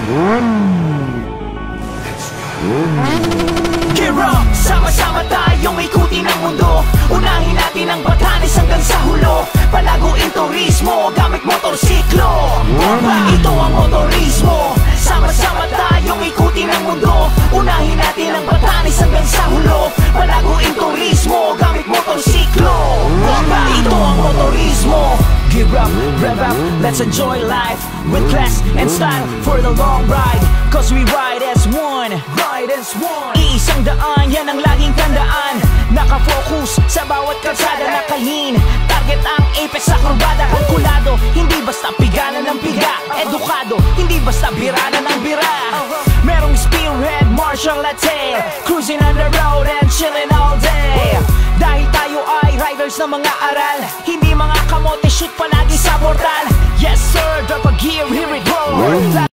Gear up! Sama-sama tayong ikutin ang mundo. Unahin natin ang Batanes hanggang sa hulo. Palaguin turismo gamit motorsiklo. Ito ang motorismo. Sama-sama tayong ikutin ang mundo. Unahin natin ang Batanes hanggang sa hulo. Palaguin turismo gamit motorsiklo. Ito ang motorismo. Gear up, rev up, let's enjoy life with class and style for the long ride. Cause we ride as one, ride as one. Iisang daan, yan ang laging tandaan. Nakafocus sa bawat kalsada, nakahin. Target ang apex sa kurbada. Kalkulado, hindi basta pigana ng piga. Edukado, hindi basta birada ng bira. Merong spearhead, martial latte. Cruising on the road and chilling all day. Dahil tayo ay riders ng mga aral, hindi mga kamote shoot palagi sa portal. Yes sir, drop a gear, here we go.